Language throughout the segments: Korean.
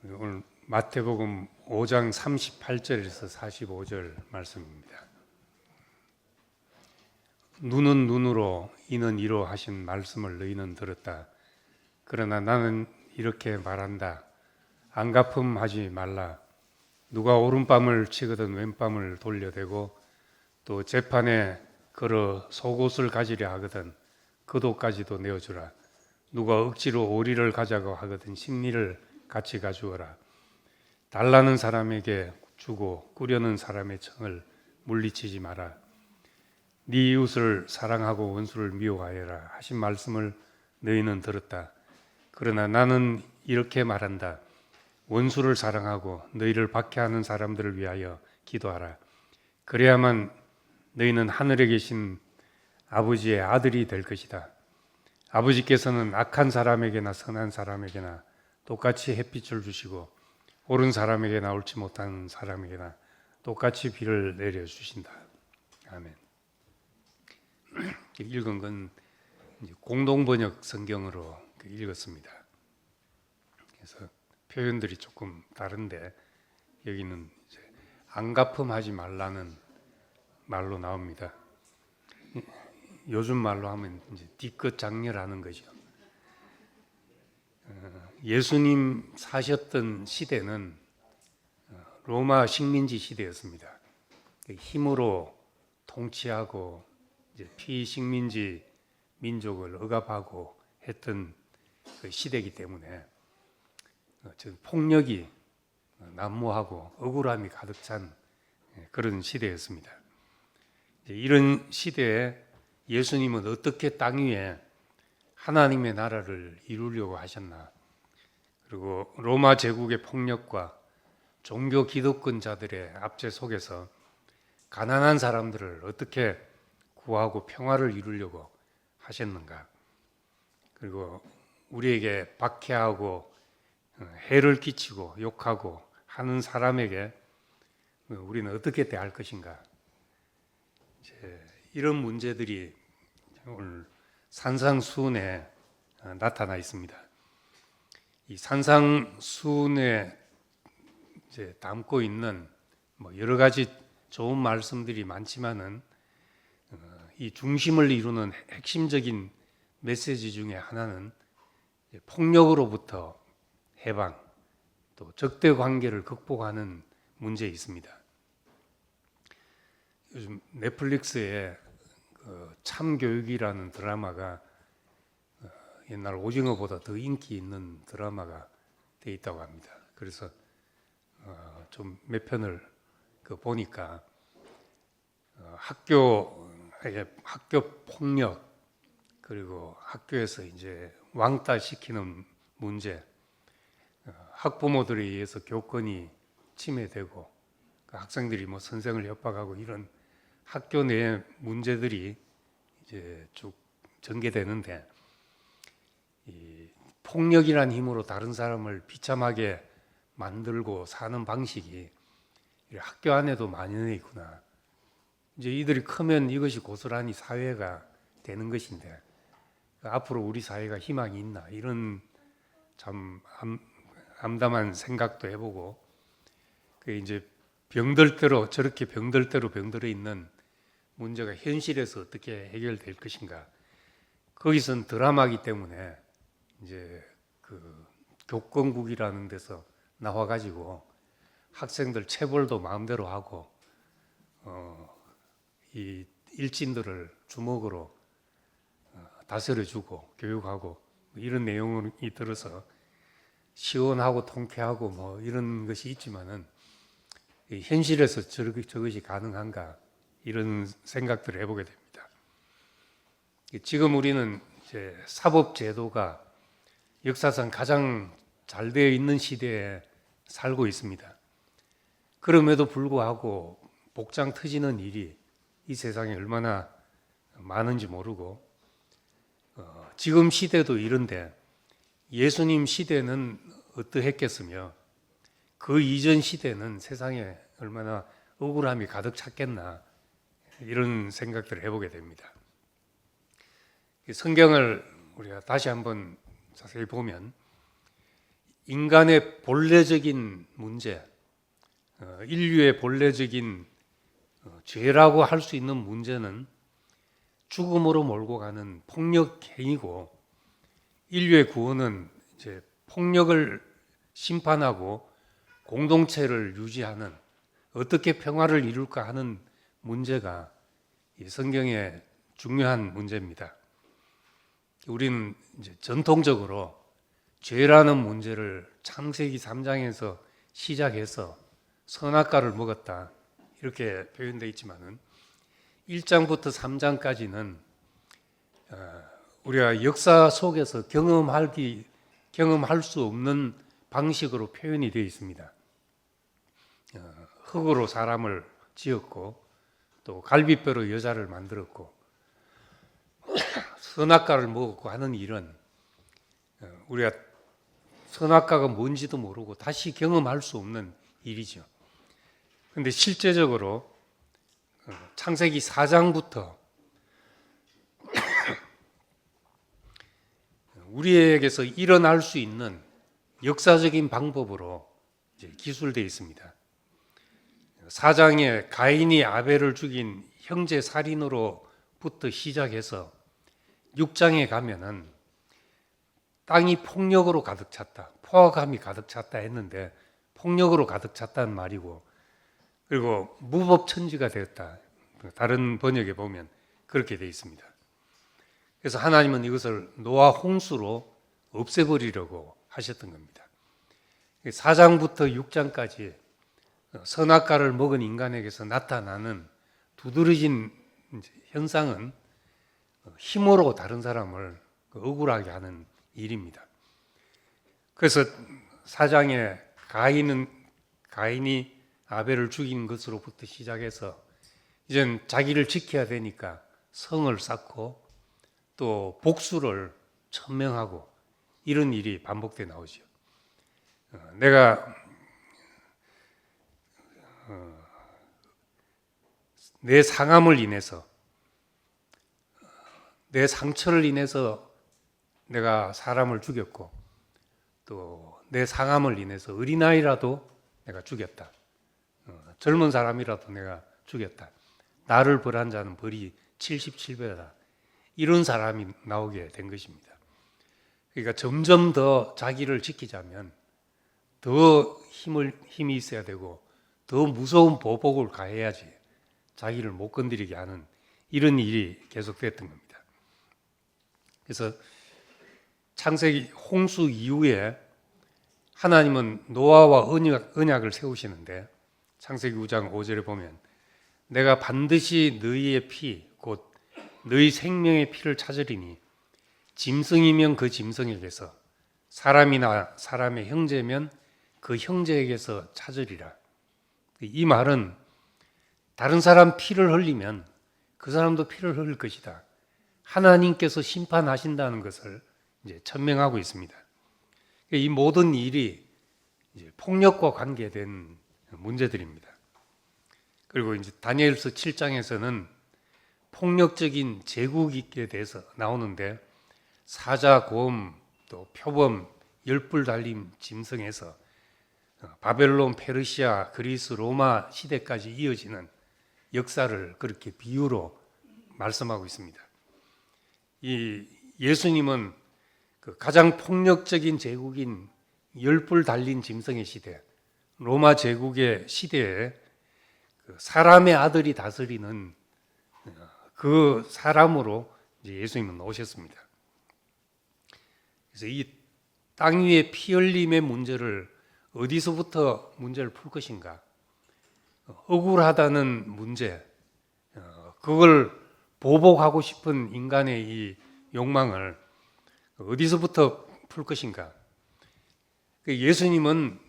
오늘 마태복음 5장 38절에서 45절 말씀입니다. 눈은 눈으로 이는 이로 하신 말씀을 너희는 들었다. 그러나 나는 이렇게 말한다. 안갚음하지 말라. 누가 오른밤을 치거든 왼밤을 돌려대고 또 재판에 걸어 속옷을 가지려 하거든 그 돈까지도 내어주라. 누가 억지로 오리를 가자고 하거든 심리를 같이 가주어라. 달라는 사람에게 주고 꾸려는 사람의 청을 물리치지 마라. 네 이웃을 사랑하고 원수를 미워하여라 하신 말씀을 너희는 들었다. 그러나 나는 이렇게 말한다. 원수를 사랑하고 너희를 박해하는 사람들을 위하여 기도하라. 그래야만 너희는 하늘에 계신 아버지의 아들이 될 것이다. 아버지께서는 악한 사람에게나 선한 사람에게나 똑같이 햇빛을 주시고 옳은 사람에게나 옳지 못한 사람에게나 똑같이 비를 내려주신다. 아멘. 읽은 건 공동번역 성경으로 읽었습니다. 그래서 표현들이 조금 다른데 여기는 이제 안갚음하지 말라는 말로 나옵니다. 요즘 말로 하면 이제 뒤끝 장렬하는 거죠. 예수님 사셨던 시대는 로마 식민지 시대였습니다. 힘으로 통치하고 이제 피식민지 민족을 억압하고 했던 그 시대이기 때문에 폭력이 난무하고 억울함이 가득 찬 그런 시대였습니다. 이런 시대에 예수님은 어떻게 땅 위에 하나님의 나라를 이루려고 하셨나? 그리고 로마 제국의 폭력과 종교 기득권자들의 압제 속에서 가난한 사람들을 어떻게 구하고 평화를 이루려고 하셨는가? 그리고 우리에게 박해하고 해를 끼치고 욕하고 하는 사람에게 우리는 어떻게 대할 것인가? 이런 문제들이 오늘 산상수훈에 나타나 있습니다. 이 산상수훈에 담고 있는 여러 가지 좋은 말씀들이 많지만은 이 중심을 이루는 핵심적인 메시지 중에 하나는 폭력으로부터 해방, 또 적대 관계를 극복하는 문제에 있습니다. 요즘 넷플릭스에 참교육이라는 드라마가 옛날 오징어보다 더 인기 있는 드라마가 돼 있다고 합니다. 그래서 좀 몇 편을 보니까 학교 폭력 그리고 학교에서 이제 왕따 시키는 문제, 학부모들에 의해서 교권이 침해되고 학생들이 선생을 협박하고 이런 학교 내 문제들이 이제 쭉 전개되는데 이 폭력이란 힘으로 다른 사람을 비참하게 만들고 사는 방식이 학교 안에도 만연해 있구나. 이제 이들이 크면 이것이 고스란히 사회가 되는 것인데 앞으로 우리 사회가 희망이 있나 이런 참 암담한 생각도 해보고 이제 병들대로 저렇게 병들대로 병들어 있는 문제가 현실에서 어떻게 해결될 것인가. 거기선 드라마이기 때문에 이제 교권국이라는 데서 나와가지고 학생들 체벌도 마음대로 하고 이 일진들을 주먹으로 다스려주고 교육하고 이런 내용이 들어서 시원하고 통쾌하고 이런 것이 있지만은 현실에서 저것이 가능한가 이런 생각들을 해보게 됩니다. 지금 우리는 이제 사법제도가 역사상 가장 잘 되어 있는 시대에 살고 있습니다. 그럼에도 불구하고 복장 터지는 일이 이 세상에 얼마나 많은지 모르고 지금 시대도 이런데 예수님 시대는 어떠했겠으며 그 이전 시대는 세상에 얼마나 억울함이 가득 찼겠나 이런 생각들을 해보게 됩니다. 성경을 우리가 다시 한번 자세히 보면 인간의 본래적인 문제, 인류의 본래적인 죄라고 할 수 있는 문제는 죽음으로 몰고 가는 폭력 행위고, 인류의 구원은 이제 폭력을 심판하고 공동체를 유지하는, 어떻게 평화를 이룰까 하는 문제가 이 성경의 중요한 문제입니다. 우리는 이제 전통적으로 죄라는 문제를 창세기 3장에서 시작해서 선악과를 먹었다 이렇게 표현되어 있지만은 1장부터 3장까지는 우리가 역사 속에서 경험할 수 없는 방식으로 표현이 되어 있습니다. 흙으로 사람을 지었고 또 갈비뼈로 여자를 만들었고 선악과를 먹었고 하는 일은 우리가 선악과가 뭔지도 모르고 다시 경험할 수 없는 일이죠. 그런데 실제적으로 창세기 4장부터 우리에게서 일어날 수 있는 역사적인 방법으로 이제 기술되어 있습니다. 4장에 가인이 아벨을 죽인 형제 살인으로부터 시작해서 6장에 가면은 땅이 폭력으로 가득 찼다, 포악함이 가득 찼다 했는데 폭력으로 가득 찼다는 말이고, 그리고 무법천지가 되었다. 다른 번역에 보면 그렇게 되어 있습니다. 그래서 하나님은 이것을 노아 홍수로 없애버리려고 하셨던 겁니다. 4장부터 6장까지 선악과를 먹은 인간에게서 나타나는 두드러진 현상은 힘으로 다른 사람을 억울하게 하는 일입니다. 그래서 4장에 가인이 아벨을 죽인 것으로부터 시작해서 이젠 자기를 지켜야 되니까 성을 쌓고 또 복수를 천명하고 이런 일이 반복돼 나오죠. 내가 내 상함을 인해서, 내 상처를 인해서 내가 사람을 죽였고 또 내 상함을 인해서 어린아이라도 내가 죽였다. 젊은 사람이라도 내가 죽였다. 나를 벌한 자는 벌이 77배다. 이런 사람이 나오게 된 것입니다. 그러니까 점점 더 자기를 지키자면 더 힘이 있어야 되고 더 무서운 보복을 가해야지 자기를 못 건드리게 하는 이런 일이 계속됐던 겁니다. 그래서 창세기 홍수 이후에 하나님은 노아와 언약을 세우시는데 창세기 9장 5절에 보면 내가 반드시 너희의 피, 곧 너희 생명의 피를 찾으리니 짐승이면 그 짐승에게서, 사람이나 사람의 형제면 그 형제에게서 찾으리라. 이 말은 다른 사람 피를 흘리면 그 사람도 피를 흘릴 것이다. 하나님께서 심판하신다는 것을 이제 천명하고 있습니다. 이 모든 일이 이제 폭력과 관계된 문제들입니다. 그리고 이제 다니엘서 7장에서는 폭력적인 제국에 대해서 나오는데 사자, 곰, 또 표범, 열불 달린 짐승에서 바벨론, 페르시아, 그리스, 로마 시대까지 이어지는 역사를 그렇게 비유로 말씀하고 있습니다. 이 예수님은 그 가장 폭력적인 제국인 열불 달린 짐승의 시대, 로마 제국의 시대에 사람의 아들이 다스리는 그 사람으로 이제 예수님은 오셨습니다. 그래서 이 땅 위의 피 흘림의 문제를 어디서부터 문제를 풀 것인가? 억울하다는 문제, 그걸 보복하고 싶은 인간의 이 욕망을 어디서부터 풀 것인가? 예수님은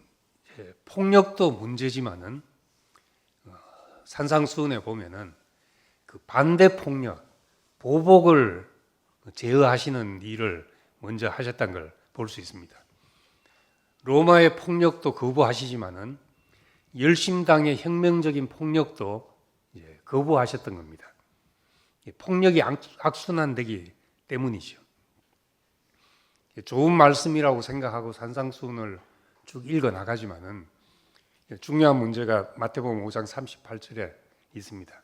폭력도 문제지만은 산상수훈에 보면은 그 반대 폭력, 보복을 제어하시는 일을 먼저 하셨다는 걸 볼 수 있습니다. 로마의 폭력도 거부하시지만은 열심당의 혁명적인 폭력도 거부하셨던 겁니다. 폭력이 악순환되기 때문이죠. 좋은 말씀이라고 생각하고 산상수훈을 쭉 읽어 나가지만은 중요한 문제가 마태복음 5장 38절에 있습니다.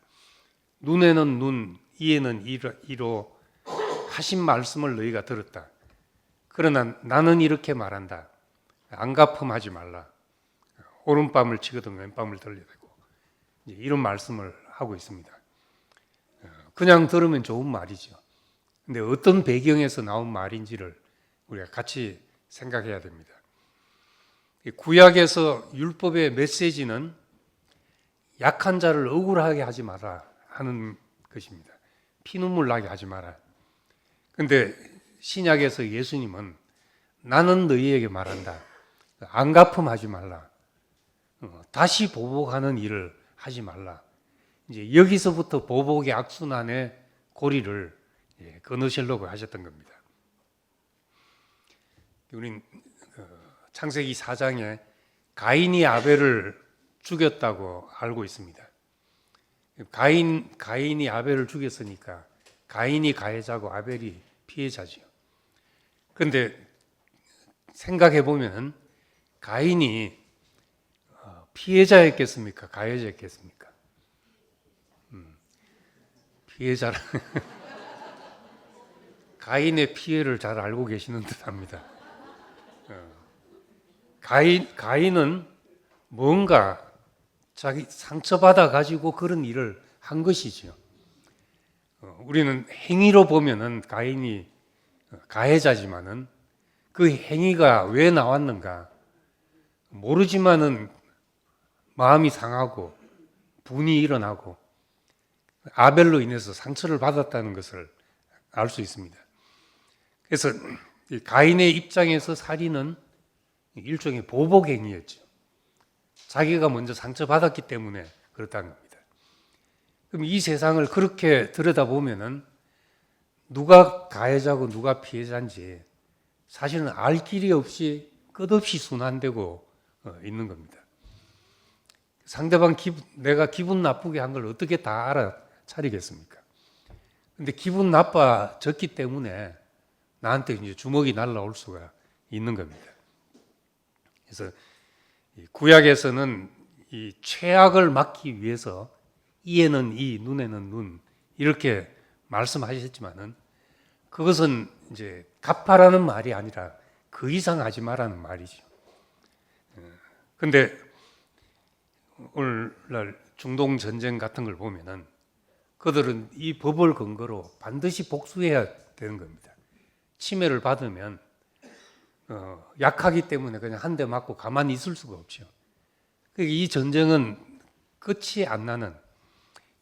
눈에는 눈, 이에는 이로 하신 말씀을 너희가 들었다. 그러나 나는 이렇게 말한다. 안가품하지 말라. 오른밤을 치거든 왼밤을 돌려대고, 이런 말씀을 하고 있습니다. 그냥 들으면 좋은 말이죠. 근데 어떤 배경에서 나온 말인지를 우리가 같이 생각해야 됩니다. 구약에서 율법의 메시지는 약한 자를 억울하게 하지 마라 하는 것입니다. 피눈물 나게 하지 마라. 근데 신약에서 예수님은 나는 너희에게 말한다. 안가품하지 말라. 다시 보복하는 일을 하지 말라. 이제 여기서부터 보복의 악순환의 고리를 끊으시려고 하셨던 겁니다. 우린 창세기 4장에 가인이 아벨을 죽였다고 알고 있습니다. 가인이 아벨을 죽였으니까 가인이 가해자고 아벨이 피해자지요. 그런데 생각해 보면 가인이 피해자였겠습니까? 가해자였겠습니까? 피해자라. 가인의 피해를 잘 알고 계시는 듯합니다. 가인은 뭔가 자기 상처받아 가지고 그런 일을 한 것이죠. 우리는 행위로 보면은 가인이 가해자지만은 그 행위가 왜 나왔는가 모르지만은 마음이 상하고 분이 일어나고 아벨로 인해서 상처를 받았다는 것을 알 수 있습니다. 그래서 가인의 입장에서 살인은 일종의 보복 행위였죠. 자기가 먼저 상처받았기 때문에 그렇다는 겁니다. 그럼 이 세상을 그렇게 들여다보면은 누가 가해자고 누가 피해자인지 사실은 알 길이 없이 끝없이 순환되고 있는 겁니다. 상대방 내가 기분 나쁘게 한 걸 어떻게 다 알아차리겠습니까? 근데 기분 나빠졌기 때문에 나한테 이제 주먹이 날라올 수가 있는 겁니다. 그래서 구약에서는 이 최악을 막기 위해서 이에는 이, 눈에는 눈 이렇게 말씀하셨지만은 그것은 이제 갚아라는 말이 아니라 그 이상 하지 말라는 말이죠. 근데 오늘날 중동 전쟁 같은 걸 보면은 그들은 이 법을 근거로 반드시 복수해야 되는 겁니다. 침해를 받으면 약하기 때문에 그냥 한 대 맞고 가만히 있을 수가 없죠. 이 전쟁은 끝이 안 나는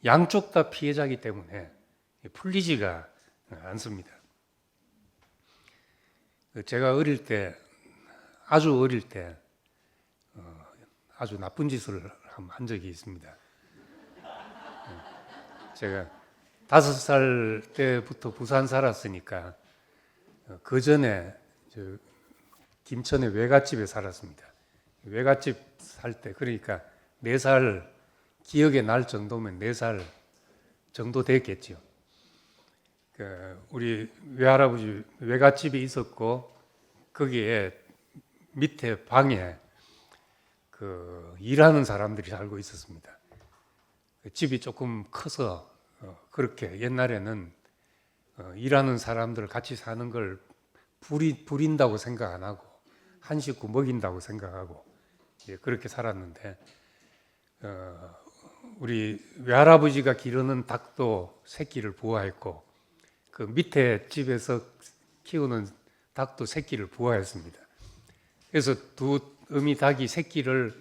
양쪽 다 피해자이기 때문에 풀리지가 않습니다. 제가 아주 어릴 때 아주 나쁜 짓을 한 적이 있습니다. 제가 5살 때부터 부산 살았으니까 그 전에 김천의 외갓집에 살았습니다. 외갓집 살 때 그러니까 4살 기억에 날 정도면 4살 정도 됐겠죠. 우리 외할아버지 외갓집이 있었고 거기에 밑에 방에 일하는 사람들이 살고 있었습니다. 집이 조금 커서 그렇게 옛날에는 일하는 사람들 같이 사는 걸 부린다고 생각 안 하고 한 식구 먹인다고 생각하고 그렇게 살았는데 우리 외할아버지가 기르는 닭도 새끼를 부화했고 그 밑에 집에서 키우는 닭도 새끼를 부화했습니다. 그래서 두 어미 닭이 새끼를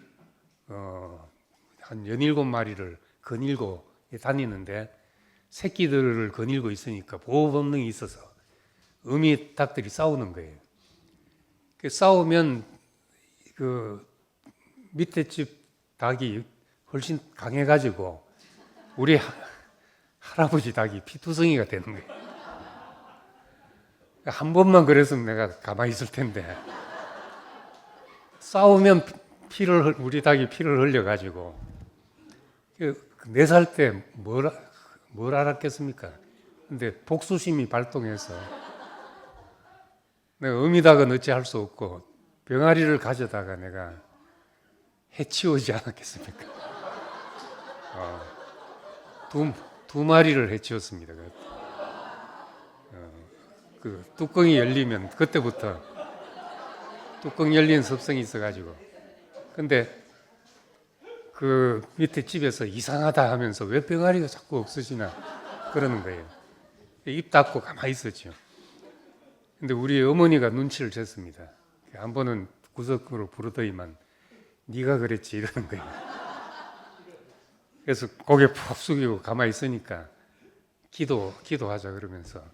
한 17마리를 거닐고 다니는데 새끼들을 거닐고 있으니까 보호 본능이 있어서 어미 닭들이 싸우는 거예요. 싸우면 그 밑에 집 닭이 훨씬 강해가지고 우리 할아버지 닭이 피투성이가 되는 거예요. 한 번만 그랬으면 내가 가만히 있을 텐데 싸우면 우리 닭이 피를 흘려가지고 4살 때 뭘 알았겠습니까? 근데 복수심이 발동해서 내가 어미닭은 어찌할 수 없고 병아리를 가져다가 내가 해치우지 않았겠습니까? 두 마리를 해치웠습니다. 그 뚜껑이 열리면 그때부터 뚜껑 열린 습성이 있어가지고, 근데 그 밑에 집에서 이상하다 하면서 왜 병아리가 자꾸 없으시나 그러는 거예요. 입 닫고 가만히 있었죠. 근데 우리 어머니가 눈치를 챘습니다. 한 번은 구석으로 부르더니만 네가 그랬지 이러는 거예요. 그래서 고개 푹 숙이고 가만히 있으니까 기도하자 그러면서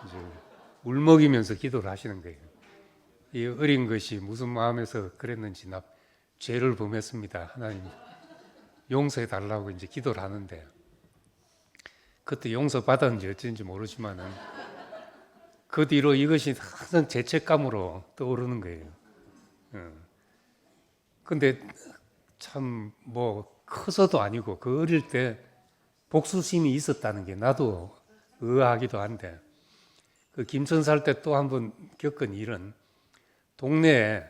이제 울먹이면서 기도를 하시는 거예요. 이 어린 것이 무슨 마음에서 그랬는지 나 죄를 범했습니다. 하나님 용서해 달라고 이제 기도를 하는데, 그때 용서 받았는지 어쩐지 모르지만은 그 뒤로 이것이 항상 죄책감으로 떠오르는 거예요. 근데 참 뭐 커서도 아니고 그 어릴 때 복수심이 있었다는 게 나도 의아하기도 한데, 그 김천 살 때 또 한 번 겪은 일은 동네에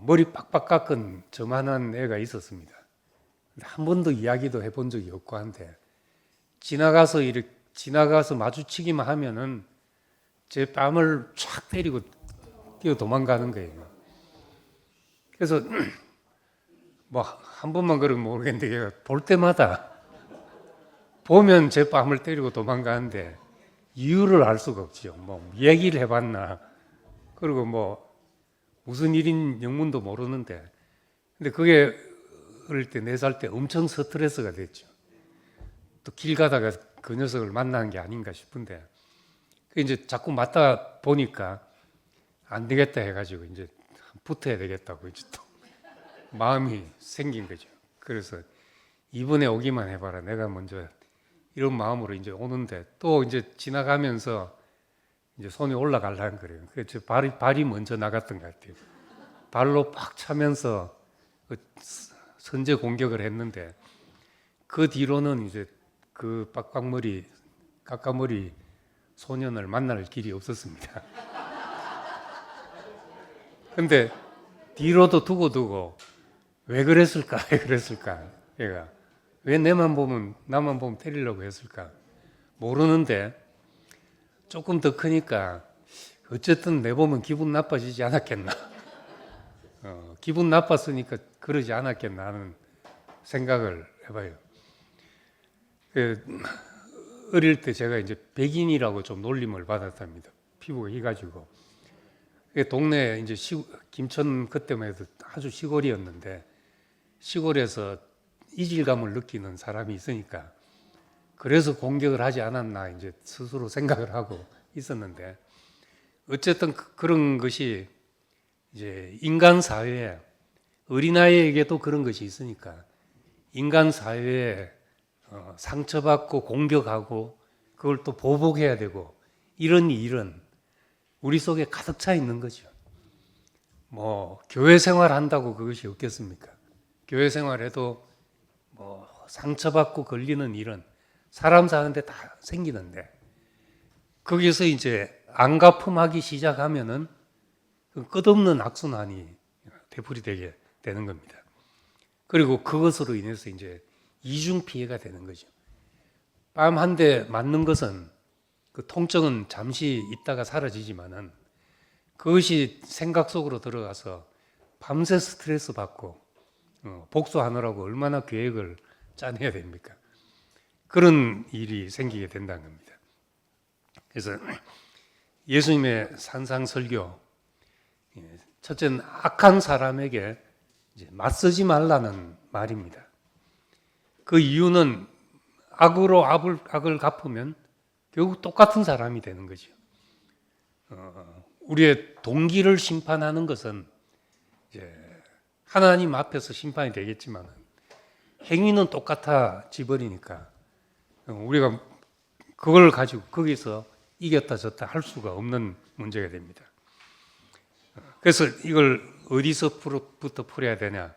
머리 빡빡 깎은 저만한 애가 있었습니다. 한 번도 이야기도 해본 적이 없고 한데 지나가서 마주치기만 하면은 제 뺨을 촥 때리고 뛰어 도망가는 거예요. 그래서 뭐 한 번만 그러면 모르겠는데 얘가 볼 때마다 보면 제 뺨을 때리고 도망가는데 이유를 알 수가 없죠. 뭐 얘기를 해봤나, 그리고 뭐 무슨 일인 영문도 모르는데, 근데 그게 어릴 때 4살 때 엄청 스트레스가 됐죠. 또 길 가다가 그 녀석을 만나는 게 아닌가 싶은데, 이제 자꾸 맞다 보니까 안 되겠다 해가지고 이제 붙어야 되겠다고 이제 또 마음이 생긴 거죠. 그래서 이번에 오기만 해봐라. 내가 먼저 이런 마음으로 이제 오는데, 또 이제 지나가면서 이제 손이 올라가려는 거예요. 그래서 발이 먼저 나갔던 것 같아요. 발로 팍 차면서 선제 공격을 했는데, 그 뒤로는 이제 그 까까머리 소년을 만날 길이 없었습니다. 근데 뒤로도 두고 왜 그랬을까? 얘가 왜 나만 보면 때리려고 했을까? 모르는데 조금 더 크니까 어쨌든 내 보면 기분 나빠지지 않았겠나? 기분 나빴으니까 그러지 않았겠나 하는 생각을 해봐요. 어릴 때 제가 이제 백인이라고 좀 놀림을 받았답니다. 피부가 희가지고. 동네 이제 김천 그때만 해도 아주 시골이었는데, 시골에서 이질감을 느끼는 사람이 있으니까 그래서 공격을 하지 않았나 이제 스스로 생각을 하고 있었는데, 어쨌든 그런 것이 이제 인간 사회에, 어린아이에게도 그런 것이 있으니까 인간 사회에 상처받고 공격하고 그걸 또 보복해야 되고 이런 일은 우리 속에 가득 차 있는 거죠. 뭐 교회 생활 한다고 그것이 없겠습니까? 교회 생활해도 뭐 상처받고 걸리는 일은 사람 사는데 다 생기는데, 거기서 이제 안가품하기 시작하면은 끝없는 악순환이 되풀이되게 되는 겁니다. 그리고 그것으로 인해서 이제 이중 피해가 되는 거죠. 뺨 한 대 맞는 것은 그 통증은 잠시 있다가 사라지지만은 그것이 생각 속으로 들어가서 밤새 스트레스 받고 복수하느라고 얼마나 계획을 짜내야 됩니까? 그런 일이 생기게 된다는 겁니다. 그래서 예수님의 산상설교, 첫째는 악한 사람에게 이제 맞서지 말라는 말입니다. 그 이유는 악으로 악을 갚으면 결국 똑같은 사람이 되는 거죠. 우리의 동기를 심판하는 것은 이제 하나님 앞에서 심판이 되겠지만 행위는 똑같아지버리니까 우리가 그걸 가지고 거기서 이겼다 졌다 할 수가 없는 문제가 됩니다. 그래서 이걸 어디서부터 풀어야 되냐?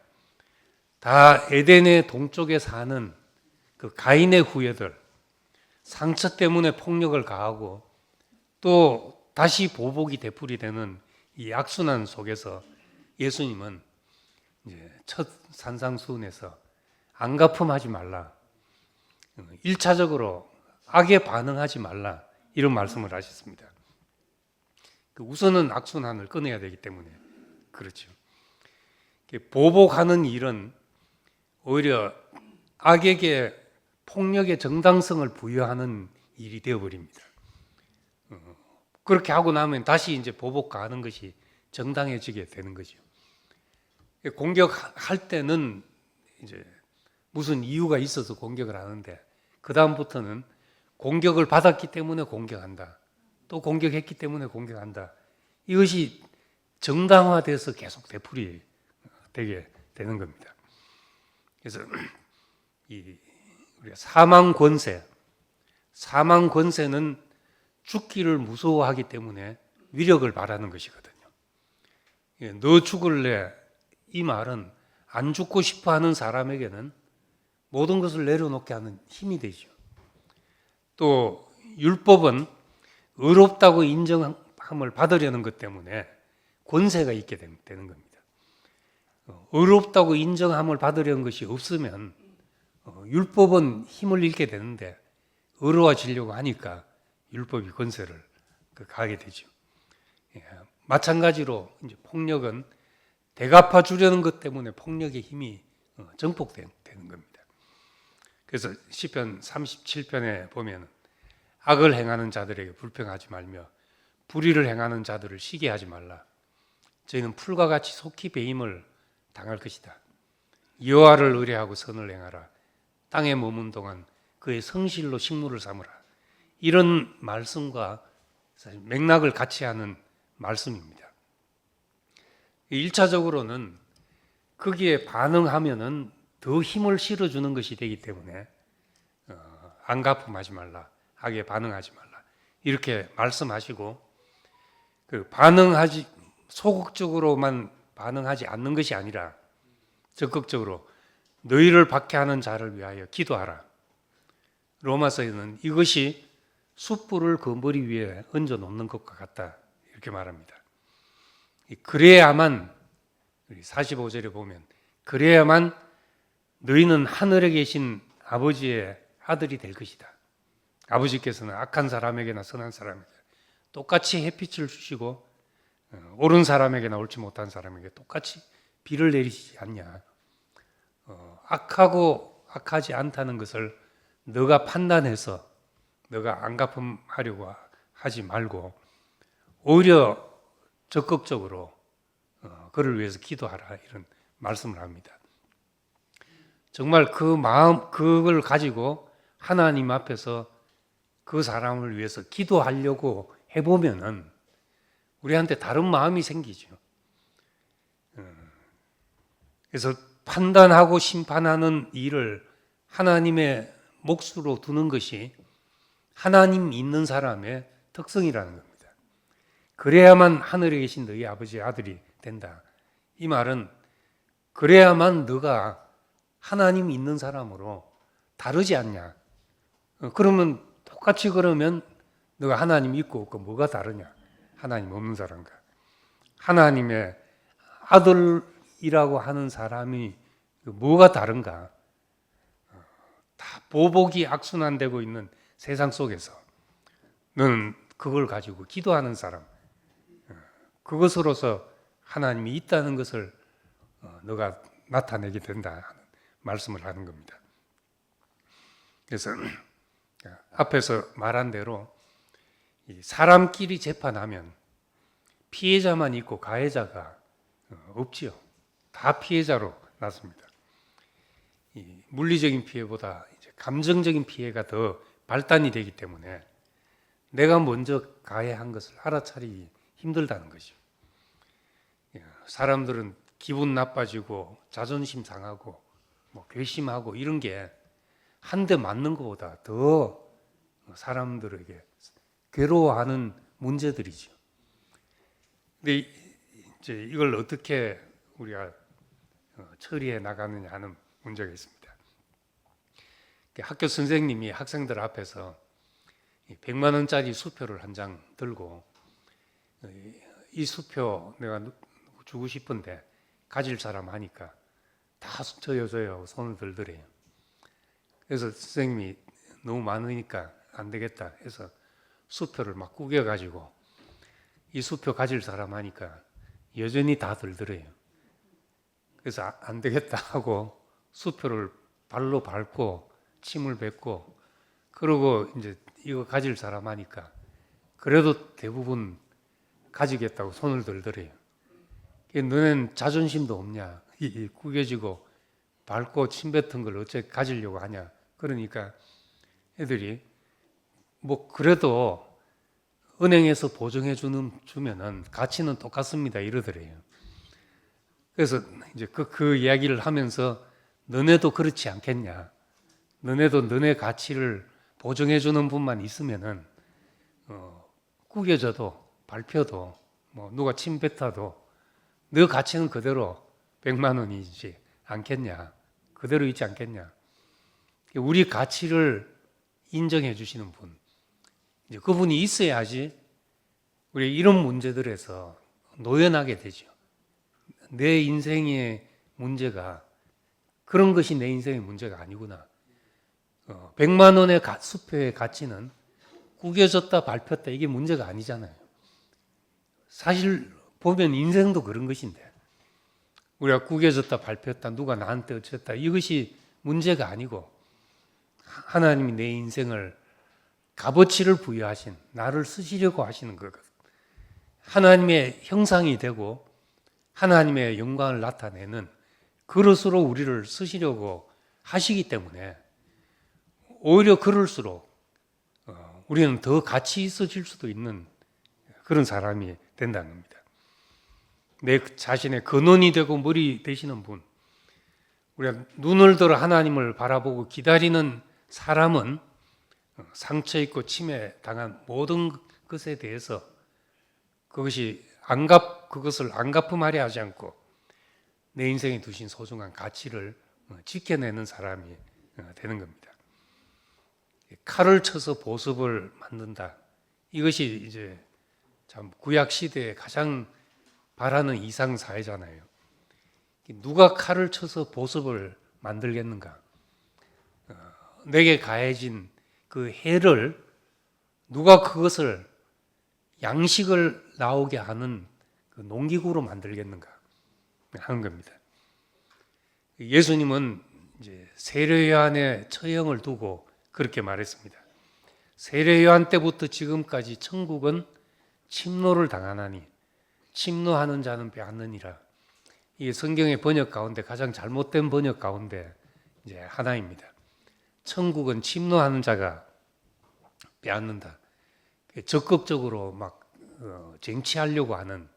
다 에덴의 동쪽에 사는 그 가인의 후예들, 상처 때문에 폭력을 가하고 또 다시 보복이 되풀이되는 이 악순환 속에서 예수님은 이제 첫 산상수훈에서 안갚음하지 말라, 1차적으로 악에 반응하지 말라, 이런 말씀을 하셨습니다. 우선은 악순환을 끊어야 되기 때문에 그렇죠. 보복하는 일은 오히려 악에게 폭력의 정당성을 부여하는 일이 되어버립니다. 그렇게 하고 나면 다시 이제 보복하는 것이 정당해지게 되는 거죠. 공격할 때는 이제 무슨 이유가 있어서 공격을 하는데, 그 다음부터는 공격을 받았기 때문에 공격한다, 또 공격했기 때문에 공격한다, 이것이 정당화돼서 계속 되풀이 되게 되는 겁니다. 그래서 우리가 사망 권세는 죽기를 무서워하기 때문에 위력을 바라는 것이거든요. 너 죽을래, 이 말은 안 죽고 싶어 하는 사람에게는 모든 것을 내려놓게 하는 힘이 되죠. 또 율법은 의롭다고 인정함을 받으려는 것 때문에 권세가 있게 되는 겁니다. 의롭다고 인정함을 받으려는 것이 없으면 율법은 힘을 잃게 되는데, 의로워지려고 하니까 율법이 권세를 가게 되죠. 마찬가지로 이제 폭력은 대갚아 주려는 것 때문에 폭력의 힘이 정복되는 겁니다. 그래서 시편 37편에 보면 악을 행하는 자들에게 불평하지 말며 불의를 행하는 자들을 시기하지 말라. 저희는 풀과 같이 속히 배임을 당할 것이다. 여호와를 의뢰하고 선을 행하라. 땅에 머문 동안 그의 성실로 식물을 삼으라. 이런 말씀과 사실 맥락을 같이 하는 말씀입니다. 1차적으로는 거기에 반응하면은 더 힘을 실어주는 것이 되기 때문에 안갚음하지 말라, 악에 반응하지 말라, 이렇게 말씀하시고, 소극적으로만 반응하지 않는 것이 아니라 적극적으로 너희를 박해하는 자를 위하여 기도하라. 로마서에는 이것이 숯불을 그 머리 위에 얹어 놓는 것과 같다, 이렇게 말합니다. 그래야만, 45절에 보면 그래야만 너희는 하늘에 계신 아버지의 아들이 될 것이다. 아버지께서는 악한 사람에게나 선한 사람에게 똑같이 햇빛을 주시고 옳은 사람에게나 옳지 못한 사람에게 똑같이 비를 내리시지 않냐. 악하고 악하지 않다는 것을 너가 판단해서 너가 안갚음하려고 하지 말고 오히려 적극적으로 그를 위해서 기도하라, 이런 말씀을 합니다. 정말 그걸 가지고 하나님 앞에서 그 사람을 위해서 기도하려고 해보면은 우리한테 다른 마음이 생기죠. 그래서 판단하고 심판하는 일을 하나님의 몫으로 두는 것이 하나님 있는 사람의 특성이라는 겁니다. 그래야만 하늘에 계신 너희 아버지의 아들이 된다. 이 말은 그래야만 너가 하나님 있는 사람으로 다르지 않냐. 그러면 똑같이 그러면 너가 하나님 있고 없고 뭐가 다르냐. 하나님 없는 사람과. 하나님의 아들이라고 하는 사람이 뭐가 다른가. 다 보복이 악순환되고 있는 세상 속에서 너는 그걸 가지고 기도하는 사람, 그것으로서 하나님이 있다는 것을 너가 나타내게 된다 하는 말씀을 하는 겁니다. 그래서 앞에서 말한 대로 사람끼리 재판하면 피해자만 있고 가해자가 없지요. 다 피해자로 났습니다. 물리적인 피해보다 이제 감정적인 피해가 더 발단이 되기 때문에 내가 먼저 가해한 것을 알아차리기 힘들다는 거죠. 사람들은 기분 나빠지고 자존심 상하고 괘씸하고 이런 게 한 대 맞는 것보다 더 사람들에게 괴로워하는 문제들이죠. 근데 이제 이걸 어떻게 우리가 처리해 나가느냐 하는 문제가 있습니다. 학교 선생님이 학생들 앞에서 100만 원짜리 수표를 한 장 들고 이 수표 내가 주고 싶은데 가질 사람 하니까 다 저요 손을 들더래요. 그래서 선생님이 너무 많으니까 안 되겠다 해서 수표를 막 구겨가지고 이 수표 가질 사람 하니까 여전히 다 들더래요. 그래서 안 되겠다 하고 수표를 발로 밟고 침을 뱉고 그러고 이제 이거 가질 사람 하니까 그래도 대부분 가지겠다고 손을 들더래요. 너는 자존심도 없냐? 이 구겨지고 밟고 침 뱉은 걸 어째 가지려고 하냐? 그러니까 애들이 뭐 그래도 은행에서 보증해 주면은 가치는 똑같습니다 이러더래요. 그래서 이제 그 이야기를 하면서 너네도 그렇지 않겠냐? 너네도 너네 가치를 보증해 주는 분만 있으면은 구겨져도 밟혀도 뭐 누가 침 뱉어도 너 가치는 그대로 100만 원이지 않겠냐? 그대로 있지 않겠냐? 우리 가치를 인정해 주시는 분, 이제 그분이 있어야지 우리 이런 문제들에서 노연하게 되죠. 내 인생의 문제가 그런 것이 내 인생의 문제가 아니구나. 100만 원의 수표의 가치는 구겨졌다 밟혔다 이게 문제가 아니잖아요. 사실 보면 인생도 그런 것인데 우리가 구겨졌다 밟혔다 누가 나한테 어쨌다 이것이 문제가 아니고 하나님이 내 인생을 값어치를 부여하신 나를 쓰시려고 하시는 것, 하나님의 형상이 되고 하나님의 영광을 나타내는 그릇으로 우리를 쓰시려고 하시기 때문에 오히려 그럴수록 우리는 더 가치 있어질 수도 있는 그런 사람이 된다는 겁니다. 내 자신의 근원이 되고 머리 되시는 분, 우리가 눈을 들어 하나님을 바라보고 기다리는 사람은 상처 있고 침해 당한 모든 것에 대해서 그것을 안갚음하려 하지 않고 내 인생에 두신 소중한 가치를 지켜내는 사람이 되는 겁니다. 칼을 쳐서 보습을 만든다. 이것이 이제 참 구약 시대에 가장 바라는 이상 사회잖아요. 누가 칼을 쳐서 보습을 만들겠는가? 내게 가해진 그 해를 누가 그것을 양식을 나오게 하는 그 농기구로 만들겠는가 하는 겁니다. 예수님은 이제 세례 요한의 처형을 두고 그렇게 말했습니다. 세례 요한 때부터 지금까지 천국은 침노를 당하나니 침노하는 자는 빼앗느니라. 이게 성경의 번역 가운데 가장 잘못된 번역 가운데 이제 하나입니다. 천국은 침노하는 자가 빼앗는다. 적극적으로 막 쟁취하려고 하는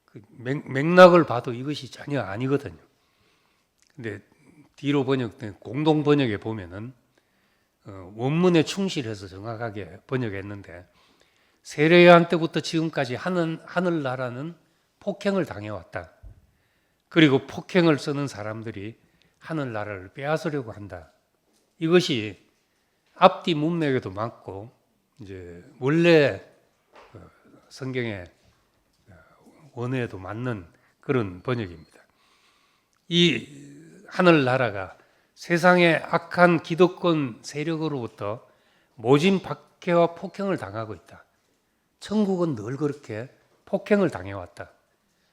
그 맥락을 봐도 이것이 전혀 아니거든요. 근데 뒤로 번역된 공동 번역에 보면은 원문에 충실해서 정확하게 번역했는데 세례 요한 때부터 지금까지 하늘나라는 폭행을 당해왔다. 그리고 폭행을 쓰는 사람들이 하늘나라를 빼앗으려고 한다. 이것이 앞뒤 문맥에도 맞고 이제 원래 성경의 원어에도 맞는 그런 번역입니다. 이 하늘나라가 세상의 악한 기득권 세력으로부터 모진 박해와 폭행을 당하고 있다. 천국은 늘 그렇게 폭행을 당해왔다.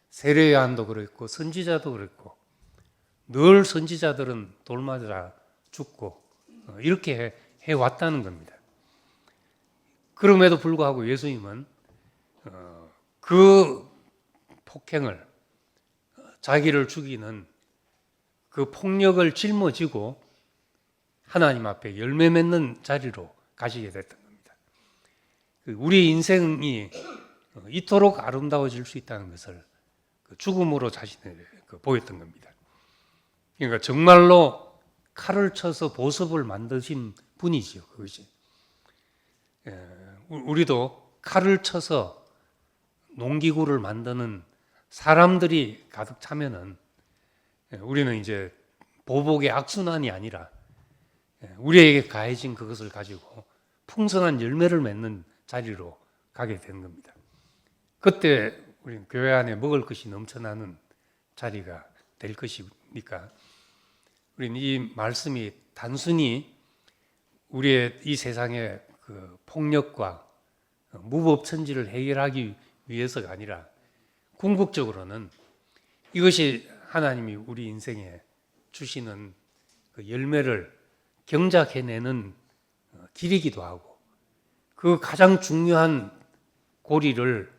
세례 요한도 그랬고 선지자도 그랬고 늘 선지자들은 돌 맞아 죽고 이렇게 해왔다는 겁니다. 그럼에도 불구하고 예수님은 그 폭행을 자기를 죽이는 그 폭력을 짊어지고 하나님 앞에 열매 맺는 자리로 가시게 됐던 겁니다. 우리 인생이 이토록 아름다워질 수 있다는 것을 죽음으로 자신을 보였던 겁니다. 그러니까 정말로 칼을 쳐서 보습을 만드신 분이지요. 그것이 우리도 칼을 쳐서 농기구를 만드는 사람들이 가득 차면은 우리는 이제 보복의 악순환이 아니라 우리에게 가해진 그것을 가지고 풍성한 열매를 맺는 자리로 가게 되는 겁니다. 그때 우리는 교회 안에 먹을 것이 넘쳐나는 자리가 될 것이니까 우리는 이 말씀이 단순히 우리의 이 세상의 그 폭력과 무법천지를 해결하기 위해서가 아니라 궁극적으로는 이것이 하나님이 우리 인생에 주시는 그 열매를 경작해내는 길이기도 하고 그 가장 중요한 고리를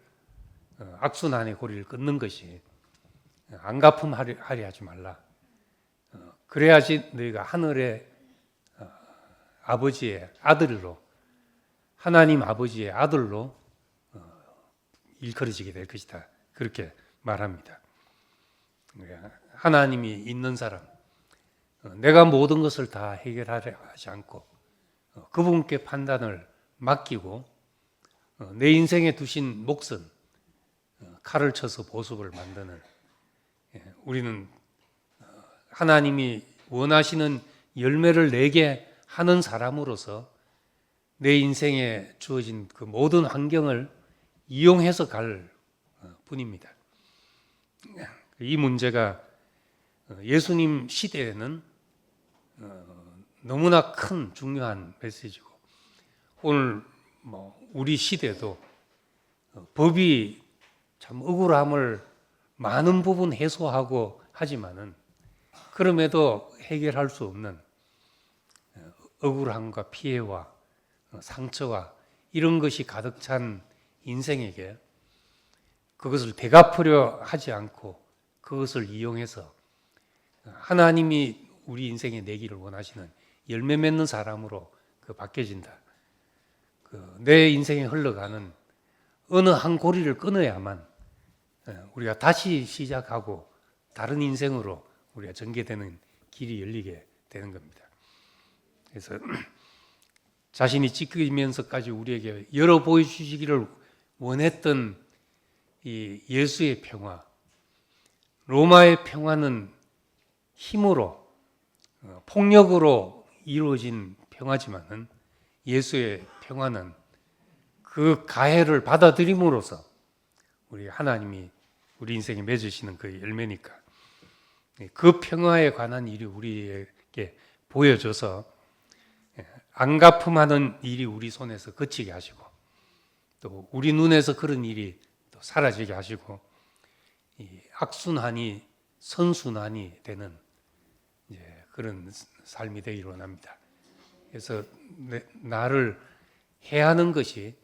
악순환의 고리를 끊는 것이 안갚음하려 하지 말라. 그래야지 너희가 하늘의 아버지의 아들로 하나님 아버지의 아들로 일컬어지게 될 것이다. 그렇게 말합니다. 하나님이 있는 사람, 내가 모든 것을 다 해결하려 하지 않고 그분께 판단을 맡기고 내 인생에 두신 몫은 칼을 쳐서 보습을 만드는 우리는 하나님이 원하시는 열매를 내게 하는 사람으로서 내 인생에 주어진 그 모든 환경을 이용해서 갈 뿐입니다. 이 문제가 예수님 시대에는 너무나 큰 중요한 메시지고 오늘 우리 시대도 법이 참 억울함을 많은 부분 해소하고 하지만은 그럼에도 해결할 수 없는 억울함과 피해와 상처와 이런 것이 가득 찬 인생에게 그것을 되갚으려 하지 않고 그것을 이용해서 하나님이 우리 인생에 내기를 원하시는 열매 맺는 사람으로 바뀌어진다. 내 인생에 흘러가는 어느 한 고리를 끊어야만 우리가 다시 시작하고 다른 인생으로 우리가 전개되는 길이 열리게 되는 겁니다. 그래서 자신이 찢기면서까지 우리에게 열어 보여주시기를 원했던 이 예수의 평화, 로마의 평화는 힘으로 폭력으로 이루어진 평화지만은 예수의 평화는 그 가해를 받아들임으로써 우리 하나님이 우리 인생에 맺으시는 그 열매니까 그 평화에 관한 일이 우리에게 보여줘서 안갚음하는 일이 우리 손에서 그치게 하시고 또 우리 눈에서 그런 일이 또 사라지게 하시고 이 악순환이 선순환이 되는 그런 삶이 되기를 원합니다. 그래서 나를 해하는 것이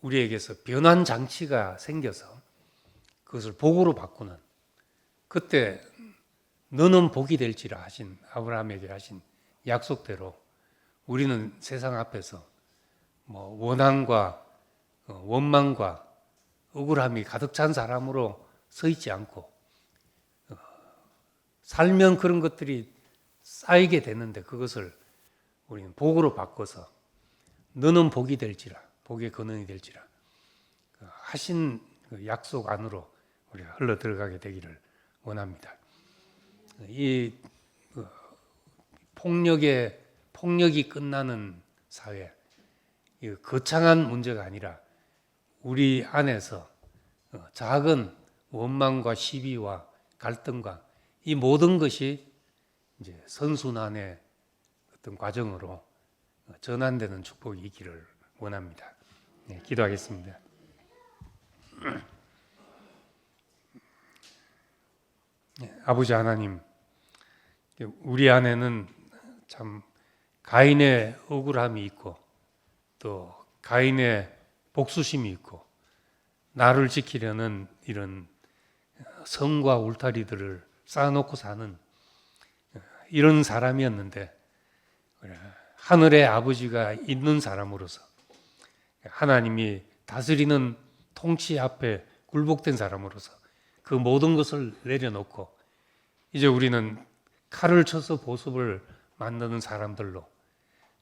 우리에게서 변환 장치가 생겨서 그것을 복으로 바꾸는 그때 너는 복이 될지라 하신 아브라함에게 하신 약속대로 우리는 세상 앞에서 원한과 원망과 억울함이 가득 찬 사람으로 서 있지 않고 살면 그런 것들이 쌓이게 되는데 그것을 우리는 복으로 바꿔서 너는 복이 될지라 복의 근원이 될지라 하신 그 약속 안으로 우리가 흘러 들어가게 되기를 원합니다. 이 폭력이 끝나는 사회, 이 거창한 문제가 아니라 우리 안에서 작은 원망과 시비와 갈등과 이 모든 것이 이제 선순환의 어떤 과정으로 전환되는 축복이 있기를 원합니다. 네, 기도하겠습니다. 네, 아버지 하나님, 우리 안에는 참 가인의 억울함이 있고 또 가인의 복수심이 있고 나를 지키려는 이런 성과 울타리들을 쌓아놓고 사는 이런 사람이었는데 하늘의 아버지가 있는 사람으로서 하나님이 다스리는 통치 앞에 굴복된 사람으로서 그 모든 것을 내려놓고 이제 우리는 칼을 쳐서 보습을 만드는 사람들로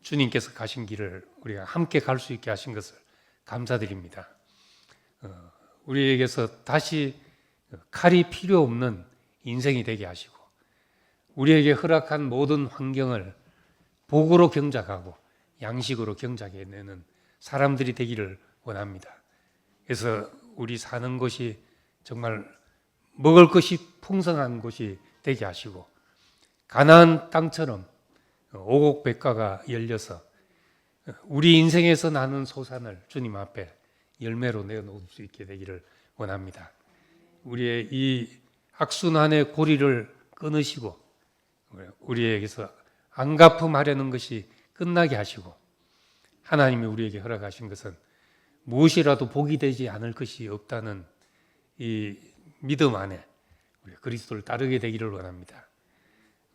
주님께서 가신 길을 우리가 함께 갈 수 있게 하신 것을 감사드립니다. 우리에게서 다시 칼이 필요 없는 인생이 되게 하시고 우리에게 허락한 모든 환경을 복으로 경작하고 양식으로 경작해내는 사람들이 되기를 원합니다. 그래서 우리 사는 곳이 정말 먹을 것이 풍성한 곳이 되게 하시고 가나안 땅처럼 오곡백과가 열려서 우리 인생에서 나는 소산을 주님 앞에 열매로 내어놓을 수 있게 되기를 원합니다. 우리의 이 악순환의 고리를 끊으시고 우리에게서 안갚음하려는 것이 끝나게 하시고 하나님이 우리에게 허락하신 것은 무엇이라도 복이 되지 않을 것이 없다는 이 믿음 안에 우리 그리스도를 따르게 되기를 원합니다.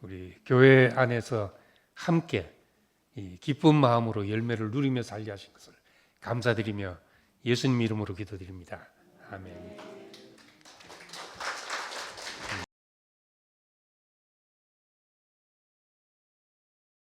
우리 교회 안에서 함께 이 기쁜 마음으로 열매를 누리며 살게 하신 것을 감사드리며 예수님 이름으로 기도드립니다. 아멘.